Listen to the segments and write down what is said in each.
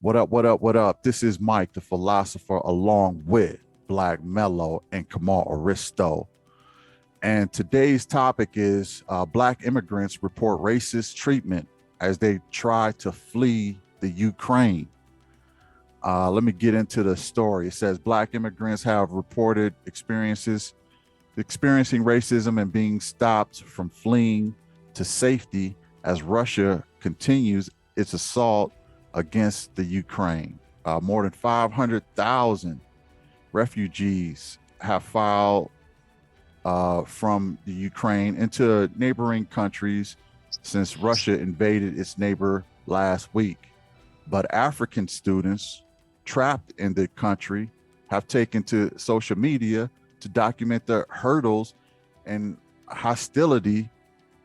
What up, what up, what up? This is Mike, the philosopher, along with Black Mellow and Kamal Aristo. And today's topic is Black immigrants report racist treatment as they try to flee the Ukraine. Let me get into the story. It says Black immigrants have reported experiencing racism and being stopped from fleeing to safety as Russia continues its assault against the Ukraine. More than 500,000 refugees have filed from the Ukraine into neighboring countries since Russia invaded its neighbor last week. But African students trapped in the country have taken to social media to document the hurdles and hostility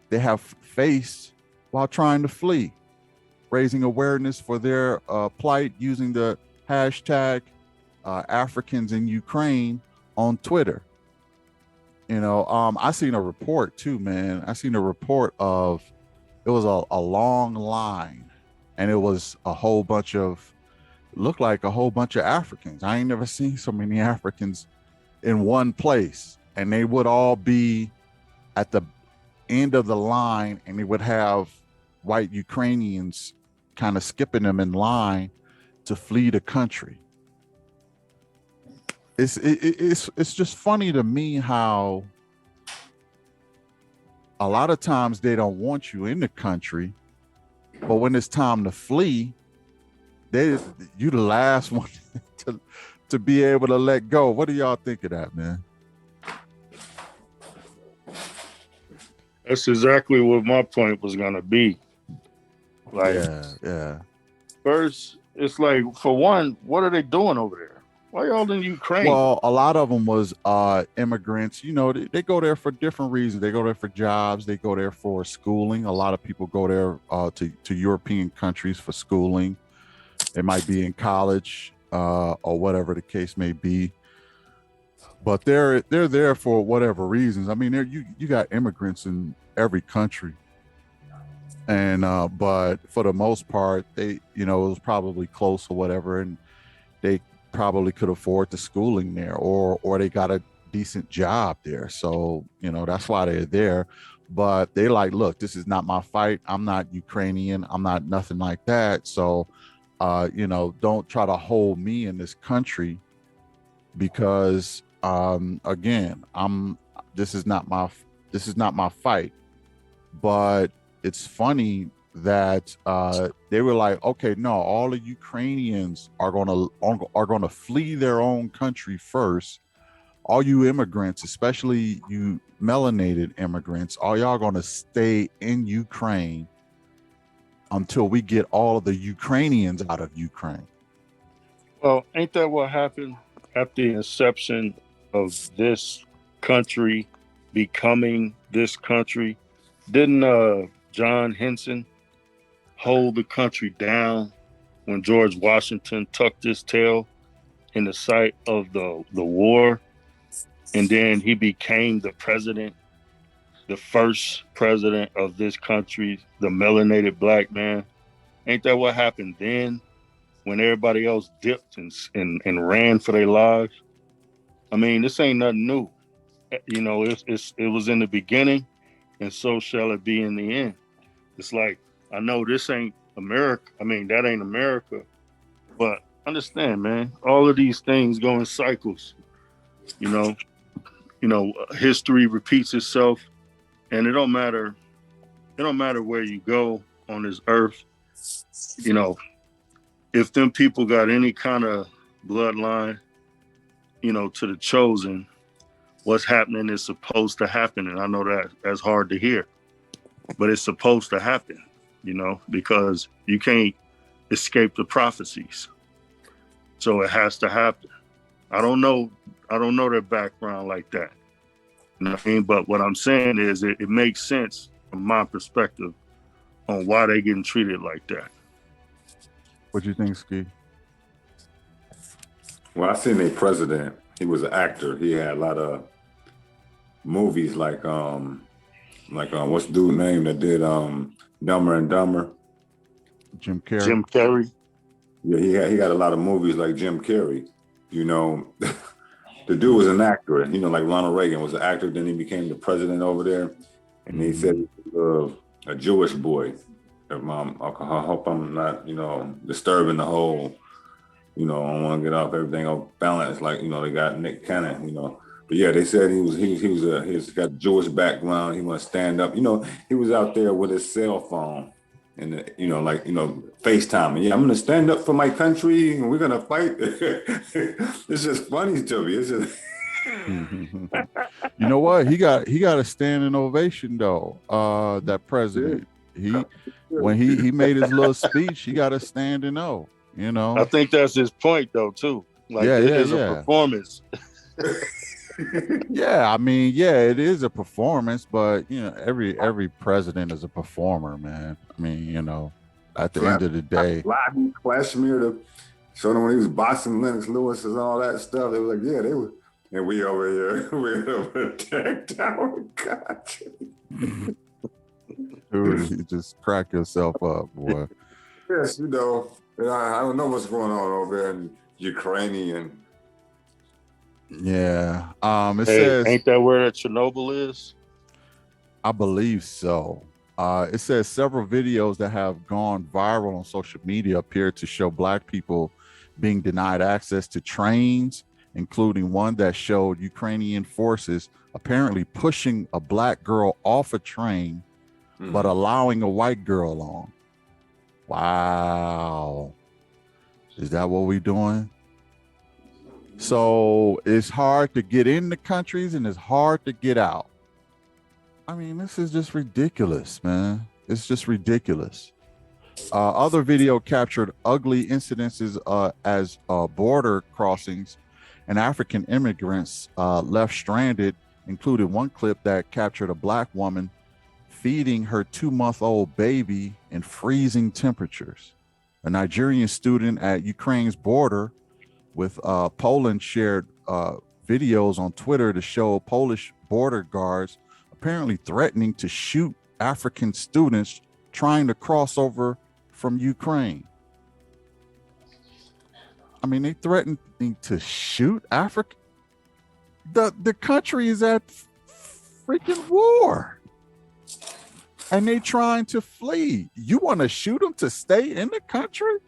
they have faced while trying to flee, raising awareness for their plight using the hashtag Africans in Ukraine on Twitter. You know, I seen a report too, man. I seen a report of, it was a long line and it was looked like a whole bunch of Africans. I ain't never seen so many Africans in one place, and they would all be at the end of the line, and they would have white Ukrainians kind of skipping them in line to flee the country. It's just funny to me how a lot of times they don't want you in the country, but when it's time to flee, you the last one to be able to let go. What do y'all think of that, man? That's exactly what my point was gonna be. Like, yeah. First, it's like, for one, what are they doing over there? Why y'all in Ukraine? Well, a lot of them was immigrants. You know, they go there for different reasons. They go there for jobs. They go there for schooling. A lot of people go there to European countries for schooling. They might be in college or whatever the case may be. But they're there for whatever reasons. I mean, you got immigrants in every country, and but for the most part, it was probably close or whatever, and they probably could afford the schooling there, or they got a decent job there. So that's why they're there. But they like, look, this is not my fight. I'm not Ukrainian. I'm not nothing like that. So don't try to hold me in this country because again, this is not my fight. But it's funny that they were like, okay, no, all the Ukrainians are gonna flee their own country first. All you immigrants, especially you melanated immigrants, all y'all gonna stay in Ukraine until we get all of the Ukrainians out of Ukraine. Well, ain't that what happened at the inception of this country becoming this country? Didn't John Henson hold the country down when George Washington tucked his tail in the sight of the war? And then he became the president, the first president of this country, the melanated black man. Ain't that what happened then when everybody else dipped and ran for their lives? I mean, this ain't nothing new. It was in the beginning, and so shall it be in the end. It's like, I know this ain't America. I mean, that ain't America. But understand, man, all of these things go in cycles. History repeats itself, and it don't matter where you go on this earth. If them people got any kind of bloodline, to the chosen, what's happening is supposed to happen. And I know that's hard to hear, but it's supposed to happen, because you can't escape the prophecies. So it has to happen. I don't know their background like that. You know what I mean? But what I'm saying is it makes sense from my perspective on why they getting treated like that. What do you think, Skye? Well, I seen a president. He was an actor. He had a lot of movies like what's the dude's name that did Dumber and Dumber? Jim Carrey. Jim Carrey. Yeah, he got a lot of movies like Jim Carrey. You know, the dude was an actor. You know, like Ronald Reagan was an actor. Then he became the president over there, and he said he was a Jewish boy. I hope I'm not, disturbing the whole. I want to get off everything off balance. Like, they got Nick Cannon. But yeah, they said he's got a Jewish background. He want to stand up. He was out there with his cell phone and FaceTime. Yeah, I'm gonna stand up for my country and we're gonna fight. It's just funny to me. It's just You know what? He got a standing ovation though. That president. When he made his little speech, he got a standing O. I think that's his point though too. Like it is a performance. Yeah, I mean, it is a performance, but every president is a performer, man. I mean, at the end of the day, Kashmir to show them when he was boxing Lennox Lewis and all that stuff. They were like, yeah, they were, and we over here, we're over attacked our country. Dude, you just crack yourself up, boy. Yes, I don't know what's going on over there in Ukrainian. Yeah. It says, ain't that where Chernobyl is? I believe so. It says several videos that have gone viral on social media appear to show Black people being denied access to trains, including one that showed Ukrainian forces apparently pushing a Black girl off a train, but allowing a white girl on. Wow. Is that what we're doing? So it's hard to get into countries and it's hard to get out. I mean, this is just ridiculous, man. It's just ridiculous. Other video captured ugly incidences as border crossings and African immigrants left stranded, included one clip that captured a Black woman feeding her 2-month-old baby in freezing temperatures. A Nigerian student at Ukraine's border with Poland shared videos on Twitter to show Polish border guards apparently threatening to shoot African students trying to cross over from Ukraine. I mean, they threatening to shoot Africa. The country is at freaking war. And they trying to flee. You want to shoot them to stay in the country?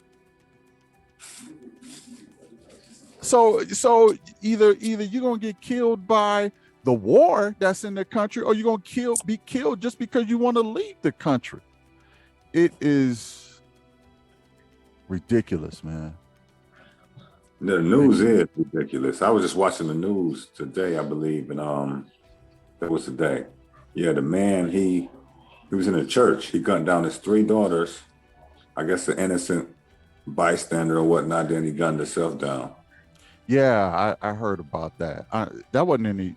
So either you're gonna get killed by the war that's in the country, or you're gonna be killed just because you want to leave the country. It is ridiculous, man. The news is ridiculous. I was just watching the news today, I believe, and that was today. Yeah, the man he was in a church. He gunned down his 3 daughters. I guess an innocent bystander or whatnot. Then he gunned himself down. Yeah, I heard about that. That wasn't in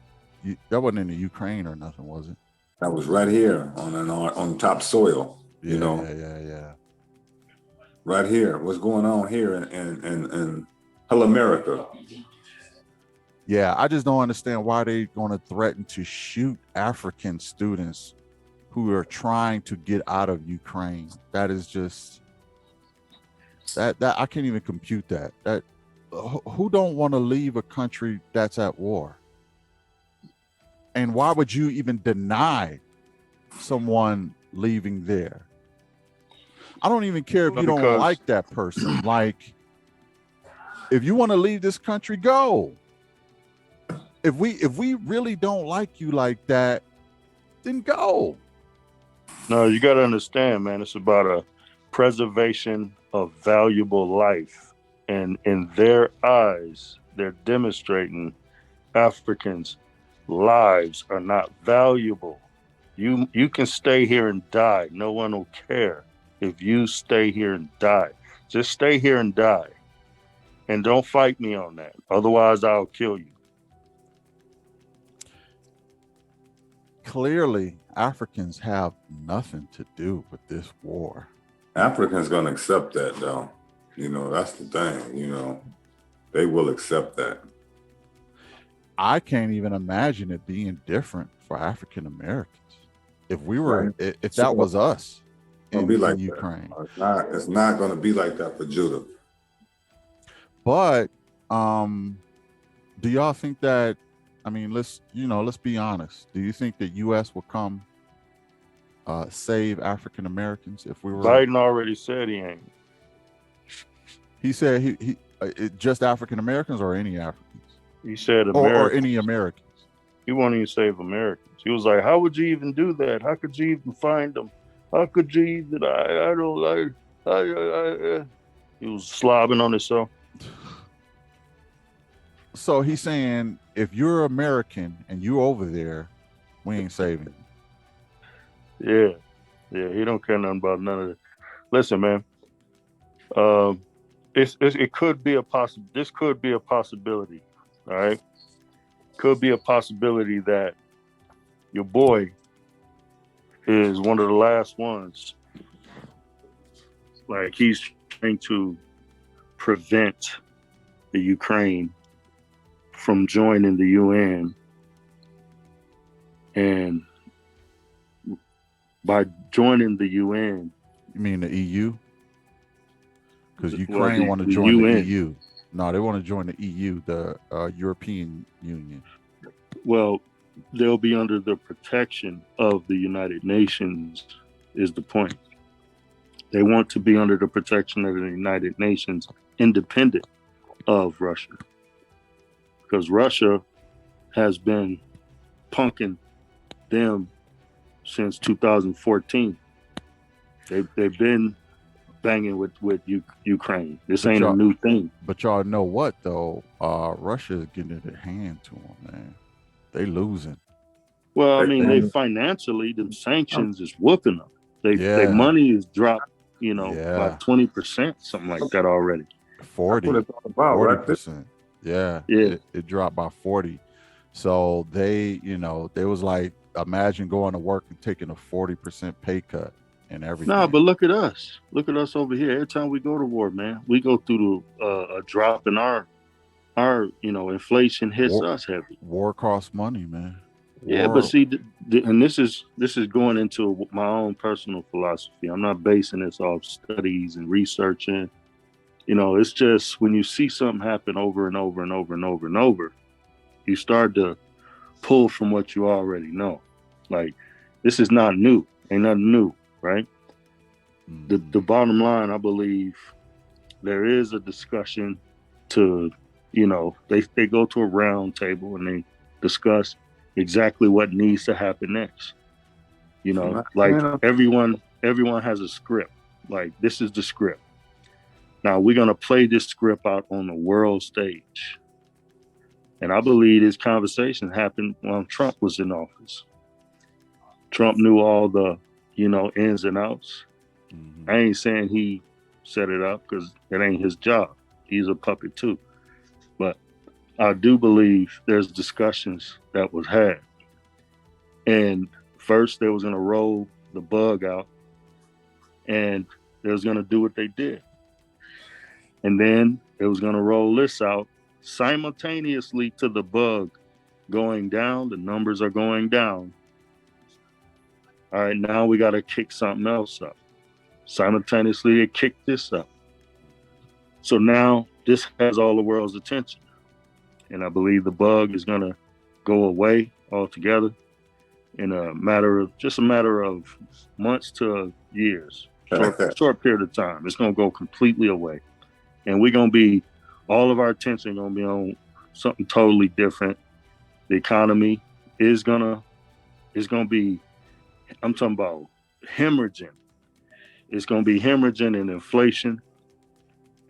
the Ukraine or nothing, was it? That was right here on top soil. Yeah. Right here. What's going on here in hell America? Yeah, I just don't understand why they're going to threaten to shoot African students who are trying to get out of Ukraine. That is just that I can't even compute that. That who don't want to leave a country that's at war? And why would you even deny someone leaving there? I don't even care if you don't like that person. Like, if you want to leave this country, go. If we really don't like you like that, then go. No, you got to understand, man, it's about a preservation of valuable life. And in their eyes, they're demonstrating Africans' lives are not valuable. You can stay here and die. No one will care if you stay here and die. Just stay here and die. And don't fight me on that. Otherwise, I'll kill you. Clearly, Africans have nothing to do with this war. Africans going to accept that, though. That's the thing, they will accept that. I can't even imagine it being different for African Americans. If we were, if that was us in Ukraine. It's not going to be like that for Judah. But do y'all think that? I mean, let's be honest. Do you think that U.S. will come save African Americans if we were? Biden already said he ain't. He said just African Americans or any Africans? He said or any Americans. He won't even save Americans. He was like, "How would you even do that? How could you even find them? How could you even? I don't like. He was slobbing on himself. So he's saying, if you're American and you over there, we ain't saving you. Yeah. He don't care nothing about none of that. Listen, man. It could be a This could be a possibility. All right. Could be a possibility that your boy is one of the last ones. Like, he's trying to prevent the Ukraine from joining the UN, and by joining the UN, you mean the EU? Because Ukraine want to join the EU. No, they want to join the EU, the European Union. Well, they'll be under the protection of the United Nations, is the point. They want to be under the protection of the United Nations, independent of Russia. Because Russia has been punking them since 2014. They've been banging with Ukraine. This ain't a new thing. But y'all know what, though? Russia is getting it at hand to them, man. They losing. Well, I mean, they financially, the sanctions is whooping them. Their money is dropped, by 20%, something like that already. 40%. Yeah. It dropped by 40. So they was like, imagine going to work and taking a 40% pay cut and everything. No, but look at us. Look at us over here. Every time we go to war, man, we go through a drop in our inflation hits us heavy. War costs money, man. Yeah, but see, and this is going into my own personal philosophy. I'm not basing this off studies and researching. It's just when you see something happen over and over and over and over and over, you start to pull from what you already know. Like, this is not new. Ain't nothing new, right? The bottom line, I believe, there is a discussion to, they go to a round table and they discuss exactly what needs to happen next. Everyone has a script. Like, this is the script. Now we're going to play this script out on the world stage. And I believe this conversation happened when Trump was in office. Trump knew all the, ins and outs. Mm-hmm. I ain't saying he set it up, because it ain't his job. He's a puppet too. But I do believe there's discussions that was had. And first they was going to roll the bug out, and they was going to do what they did. And then it was going to roll this out simultaneously to the bug going down. The numbers are going down. All right, now we got to kick something else up. Simultaneously, they kick this up. So now this has all the world's attention. And I believe the bug is going to go away altogether in a matter of months to years, short period of time. It's going to go completely away. And we're going to be, all of our attention going to be on something totally different. The economy is going to be, I'm talking about hemorrhaging. It's going to be hemorrhaging and inflation.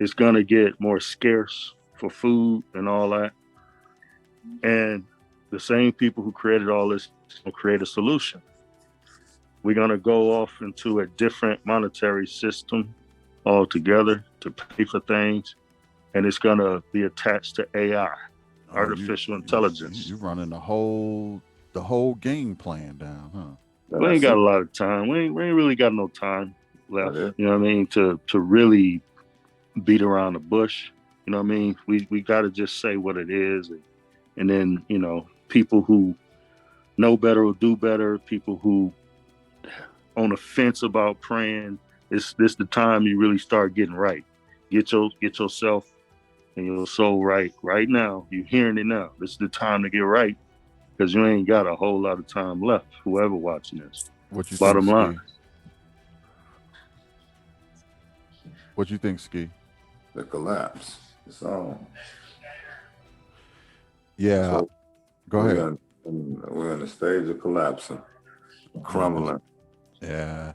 It's going to get more scarce for food and all that. And the same people who created all this will create a solution. We're going to go off into a different monetary system altogether to pay for things, and it's going to be attached to AI, artificial intelligence. You're running the whole game plan down, huh? We ain't got a lot of time. We ain't really got no time left. You know what I mean? To really beat around the bush. You know what I mean? We got to just say what it is, and then people who know better will do better. People who on the fence about praying. This the time you really start getting right. Get yourself and your soul right now. You're hearing it now. This is the time to get right, because you ain't got a whole lot of time left. Whoever watching this, What you bottom think, line. Skye? What you think, Skye? The collapse. It's on. Yeah. So Go ahead. We're in the stage of collapsing, crumbling. Yeah.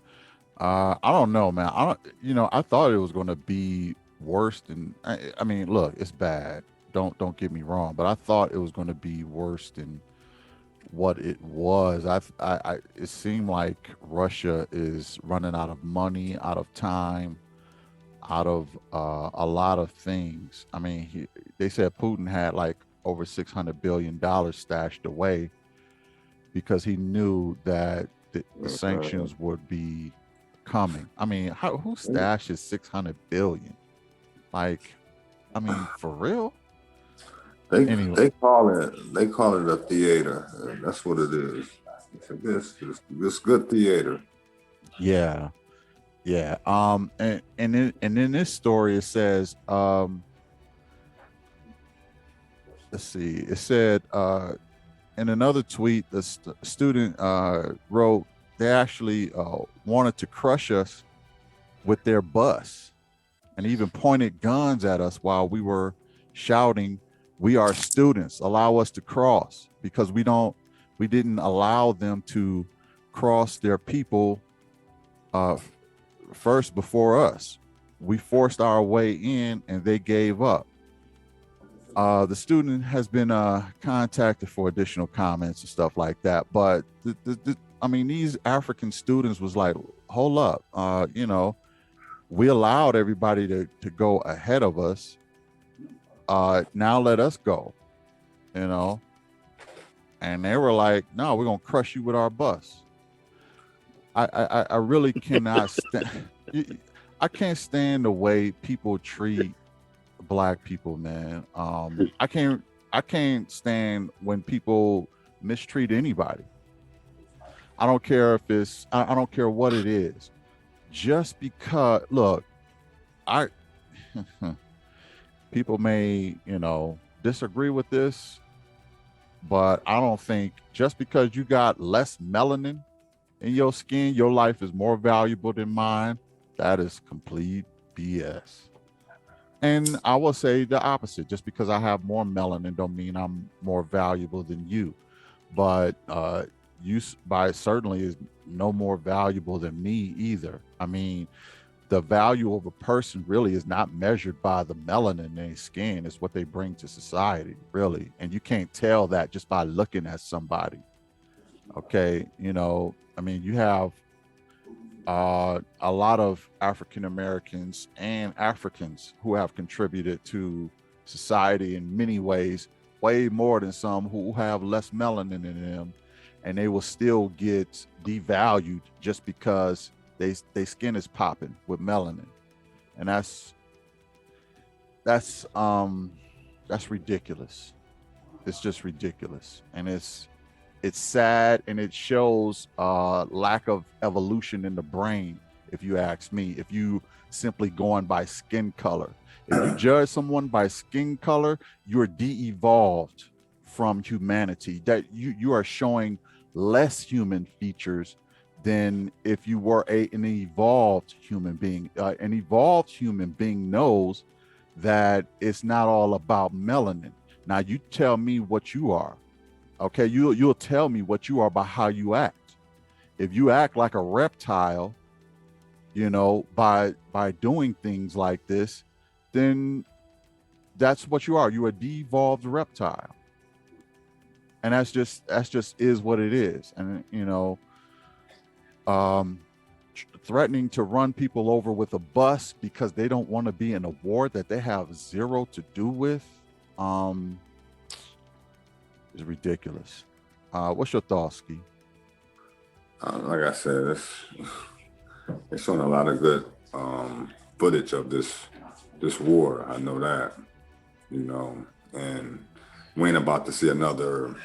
I don't know, man. I thought it was going to be worse than, I mean, look, it's bad. Don't get me wrong, but I thought it was going to be worse than what it was. It seemed like Russia is running out of money, out of time, out of a lot of things. I mean, they said Putin had like over $600 billion stashed away because he knew that the sanctions would be coming. I mean, who stashes 600 billion? Like, I mean, for real? They call it a theater. That's what it is. It's good theater. Yeah. Yeah. And in this story it says, let's see. It said in another tweet, the student wrote they actually wanted to crush us with their bus and even pointed guns at us while we were shouting, "We are students, allow us to cross," because we didn't allow them to cross their people first before us. We forced our way in and they gave up. The student has been contacted for additional comments and stuff like that. But I mean, these African students was like, hold up, we allowed everybody to go ahead of us. Now let us go, and they were like, no, we're going to crush you with our bus. I really cannot stand, I can't stand the way people treat Black people, man. I can't stand when people mistreat anybody. I don't care if it's, I don't care what it is. Just because, look, people may, disagree with this, but I don't think just because you got less melanin in your skin, your life is more valuable than mine. That is complete BS. And I will say the opposite. Just because I have more melanin don't mean I'm more valuable than you. But you certainly is no more valuable than me either. I mean, the value of a person really is not measured by the melanin in their skin. It's what they bring to society, really. And you can't tell that just by looking at somebody. Okay, I mean, you have a lot of African Americans and Africans who have contributed to society in many ways, way more than some who have less melanin in them, and they will still get devalued just because their skin is popping with melanin, and that's ridiculous. It's just ridiculous, and it's sad, and it shows lack of evolution in the brain, if you ask me. If you simply going by skin color, if you judge someone by skin color, you're de-evolved from humanity. That you are showing less human features than if you were an evolved human being. An evolved human being knows that it's not all about melanin. Now you tell me what you are. Okay, you'll tell me what you are by how you act. If you act like a reptile, by doing things like this, then that's what you are. You're a de-evolved reptile, and that's just is what it is. And threatening to run people over with a bus because they don't want to be in a war that they have zero to do with, is ridiculous. What's your thoughts, Skye? Like I said, it's showing a lot of good footage of this war. I know that, and we ain't about to see another,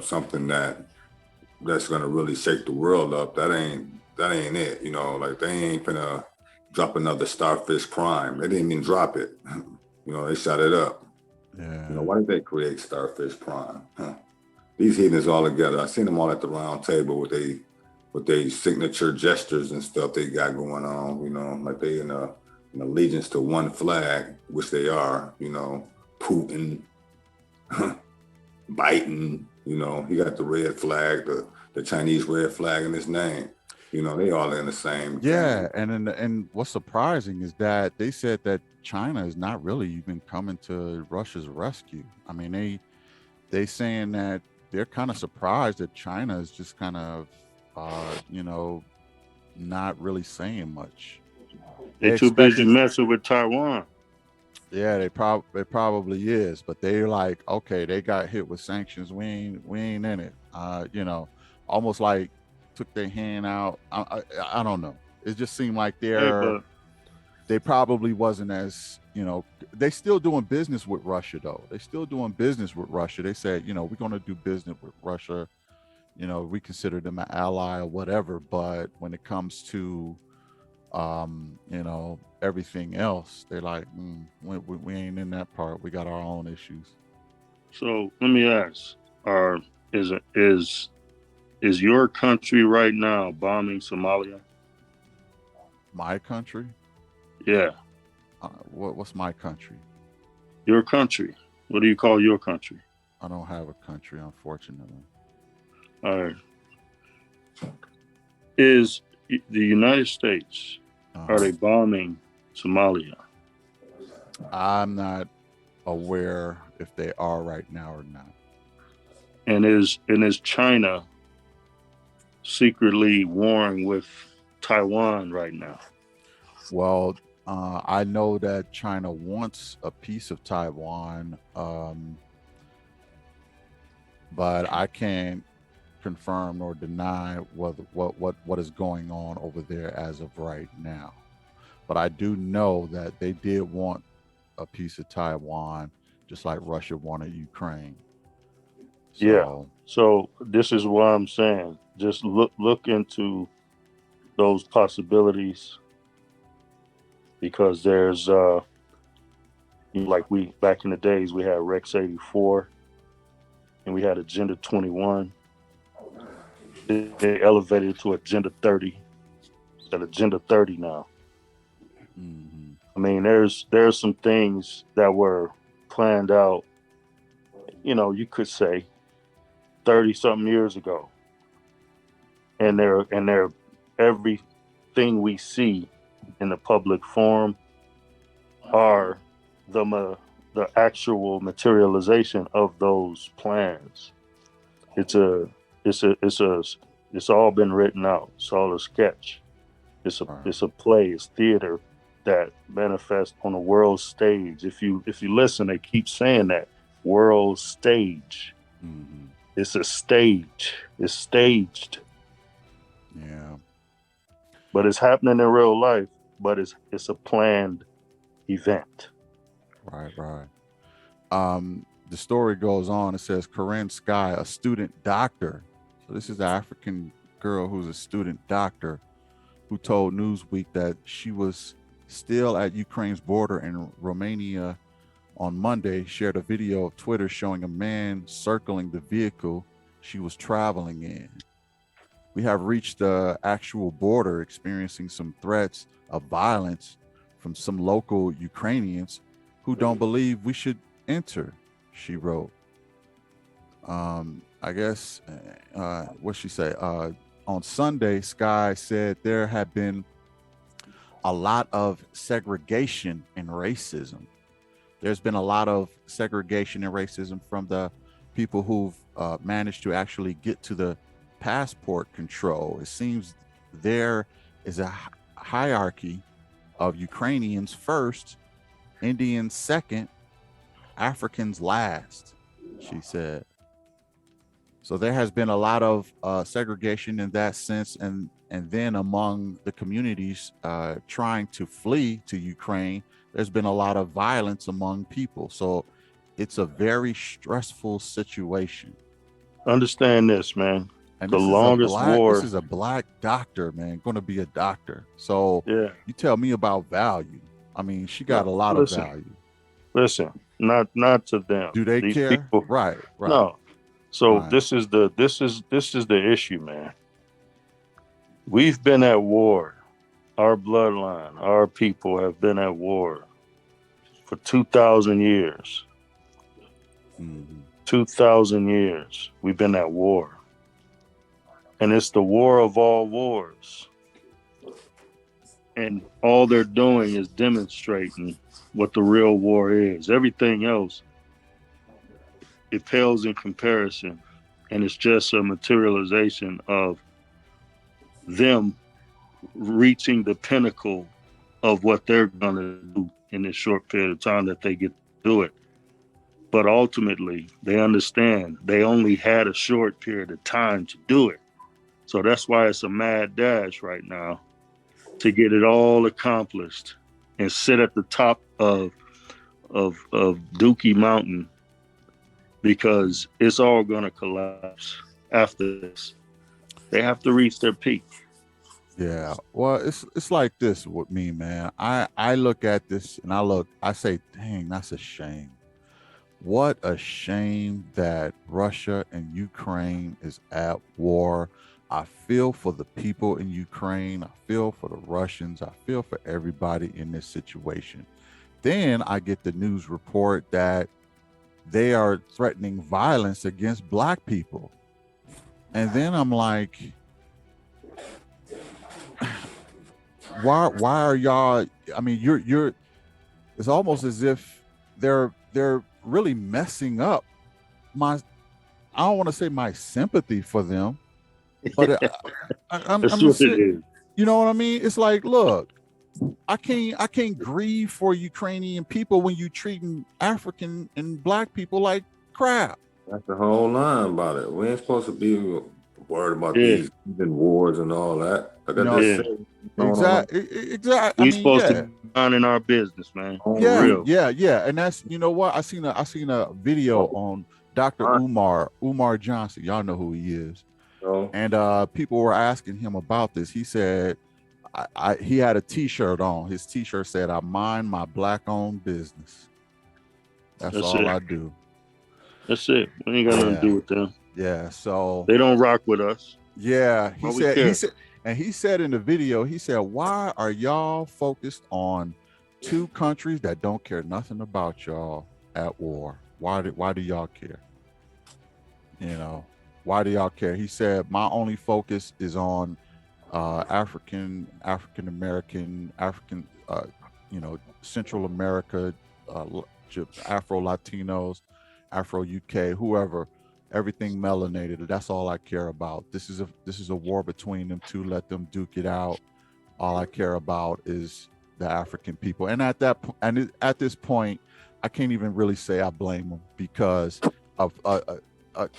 something that's gonna really shake the world up. That ain't it. Like they ain't gonna drop another Starfish Prime. They didn't even drop it. You know, they shot it up. Yeah. You know, why did they create Starfish Prime? Huh? These heathens all together. I seen them all at the round table with they signature gestures and stuff they got going on. You know, like they in allegiance to one flag, which they are. You know, Putin, Biden. You know, he got the red flag, the Chinese red flag in his name. You know, they all in the same. Yeah, gang. and what's surprising is that they said that China is not really even coming to Russia's rescue. I mean, they saying that they're kind of surprised that China is just kind of, you know, not really saying much. They're too busy messing with Taiwan. Yeah, it probably is, but they're like, okay, they got hit with sanctions. We ain't in it. You know, almost like took their hand out. I don't know. It just seemed like they probably wasn't as, you know, they still doing business with Russia though. They still doing business with Russia. They said, you know, we're going to do business with Russia. You know, we consider them an ally or whatever. But when it comes to, you know, everything else, they're like, we ain't in that part. We got our own issues. So let me ask: is your country right now bombing Somalia? My country? Yeah. What's my country? Your country. What do you call your country? I don't have a country, unfortunately. All right. Is the United States, are they bombing Somalia? I'm not aware if they are right now or not. And is China secretly warring with Taiwan right now? Well, I know that China wants a piece of Taiwan, but I can't confirm nor deny what is going on over there as of right now. But I do know that they did want a piece of Taiwan, just like Russia wanted Ukraine. So, yeah. So this is what I'm saying. Just look into those possibilities, because there's like we back in the days we had Rex 84 and we had Agenda 21. They elevated it to Agenda 30. It's at Agenda 30 now. mm-hmm. I mean, there's some things that were planned out, you know, you could say 30 something years ago. And they're everything we see in the public forum are the actual materialization of those plans. It's all been written out. It's all a sketch. It's a play. It's theater that manifests on a world stage. If you listen, they keep saying that world stage. Mm-hmm. It's a stage. It's staged. Yeah. But it's happening in real life. But it's a planned event. Right. The story goes on. It says Corinne Skye, a student doctor. So this is an African girl who's a student doctor, who told Newsweek that she was still at Ukraine's border in Romania on Monday, shared a video of Twitter showing a man circling the vehicle she was traveling in. We have reached the actual border, experiencing some threats of violence from some local Ukrainians who don't believe we should enter, she wrote. I guess, what'd she say? On Sunday, Skye said there had been a lot of segregation and racism. There's been a lot of segregation and racism from the people who've managed to actually get to the passport control. It seems there is a hierarchy of Ukrainians first, Indians second, Africans last, she said. So there has been a lot of segregation in that sense, and then among the communities trying to flee to Ukraine, there's been a lot of violence among people. So it's a very stressful situation. Understand this, man. And the longest war. This is a black doctor, man, going to be a doctor. So yeah, you tell me about value. I mean, she got a lot of value. Listen, not to them. Do they These care? people, Right. no. So Right. this is the issue, man. We've been at war. Our bloodline, our people have been at war for 2,000 years. Mm-hmm. 2,000 years. We've been at war. And it's the war of all wars. And all they're doing is demonstrating what the real war is. Everything else, it pales in comparison. And it's just a materialization of them reaching the pinnacle of what they're going to do in this short period of time that they get to do it. But ultimately, they understand they only had a short period of time to do it. So that's why it's a mad dash right now to get it all accomplished and sit at the top of Dookie Mountain, because it's all going to collapse after this. They have to reach their peak. Yeah. Well, it's like this with me, man. I look at this and I say, dang, that's a shame. What a shame that Russia and Ukraine is at war. I feel for the people in Ukraine. I feel for the Russians. I feel for everybody in this situation. Then I get the news report that they are threatening violence against Black people. And then I'm like, why are y'all, I mean, you're it's almost as if they're really messing up my, I don't want to say my sympathy for them, but I'm That's just what it saying, is. you know what I mean? It's like, look, I can't grieve for Ukrainian people when you treating African and Black people like crap. That's the whole line about it. We ain't supposed to be worried about Yeah. these wars and all that. Like I No, just Yeah. said, exactly. I We mean, supposed yeah. to be minding our business, man. For Yeah, real. yeah, and that's, you know what, I seen a video on Dr. Umar Johnson. Y'all know who he is, and people were asking him about this. He said, he had a T-shirt on. His T-shirt said, "I mind my Black-owned business. That's all I do." That's it. We ain't got nothing to do with them. Yeah, so they don't rock with us. Yeah, Why we care? he said in the video, he said, "Why are y'all focused on two countries that don't care nothing about y'all at war? Why do y'all care? You know, why do y'all care?" He said, "My only focus is on African American, African, Central America, Afro Latinos, Afro UK, whoever, everything melanated. That's all I care about. This is a war between them two. Let them duke it out. All I care about is the African people." And at this point, I can't even really say I blame them, because of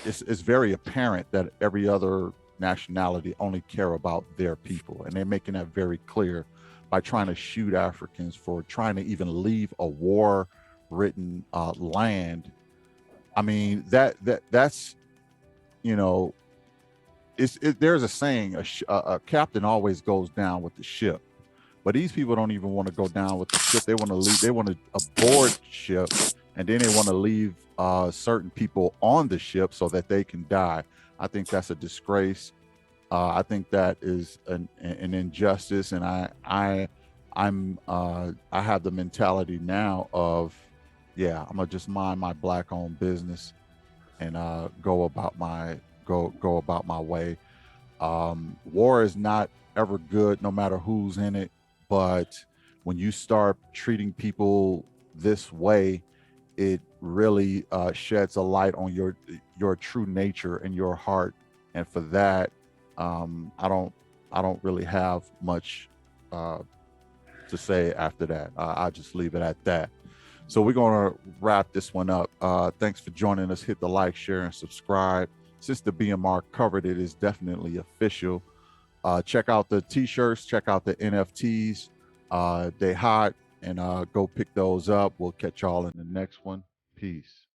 it's very apparent that every other nationality only care about their people, and they're making that very clear by trying to shoot Africans for trying to even leave a war-ridden land. I mean, that's, you know, there's a saying, a captain always goes down with the ship, but these people don't even want to go down with the ship. They want to leave. They want to aboard ship, and then they want to leave certain people on the ship so that they can die. I think that's a disgrace. I think that is an injustice, and I have the mentality now of, yeah, I'm gonna just mind my Black-owned business and go about my way. War is not ever good, no matter who's in it. But when you start treating people this way, it really sheds a light on your true nature and your heart. And for that, I don't really have much to say after that. I'll just leave it at that. So we're going to wrap this one up. Thanks for joining us. Hit the like, share, and subscribe. Since the BMR covered it, is definitely official. Check out the t-shirts, check out the NFTs. They hot, and go pick those up. We'll catch y'all in the next one. Peace.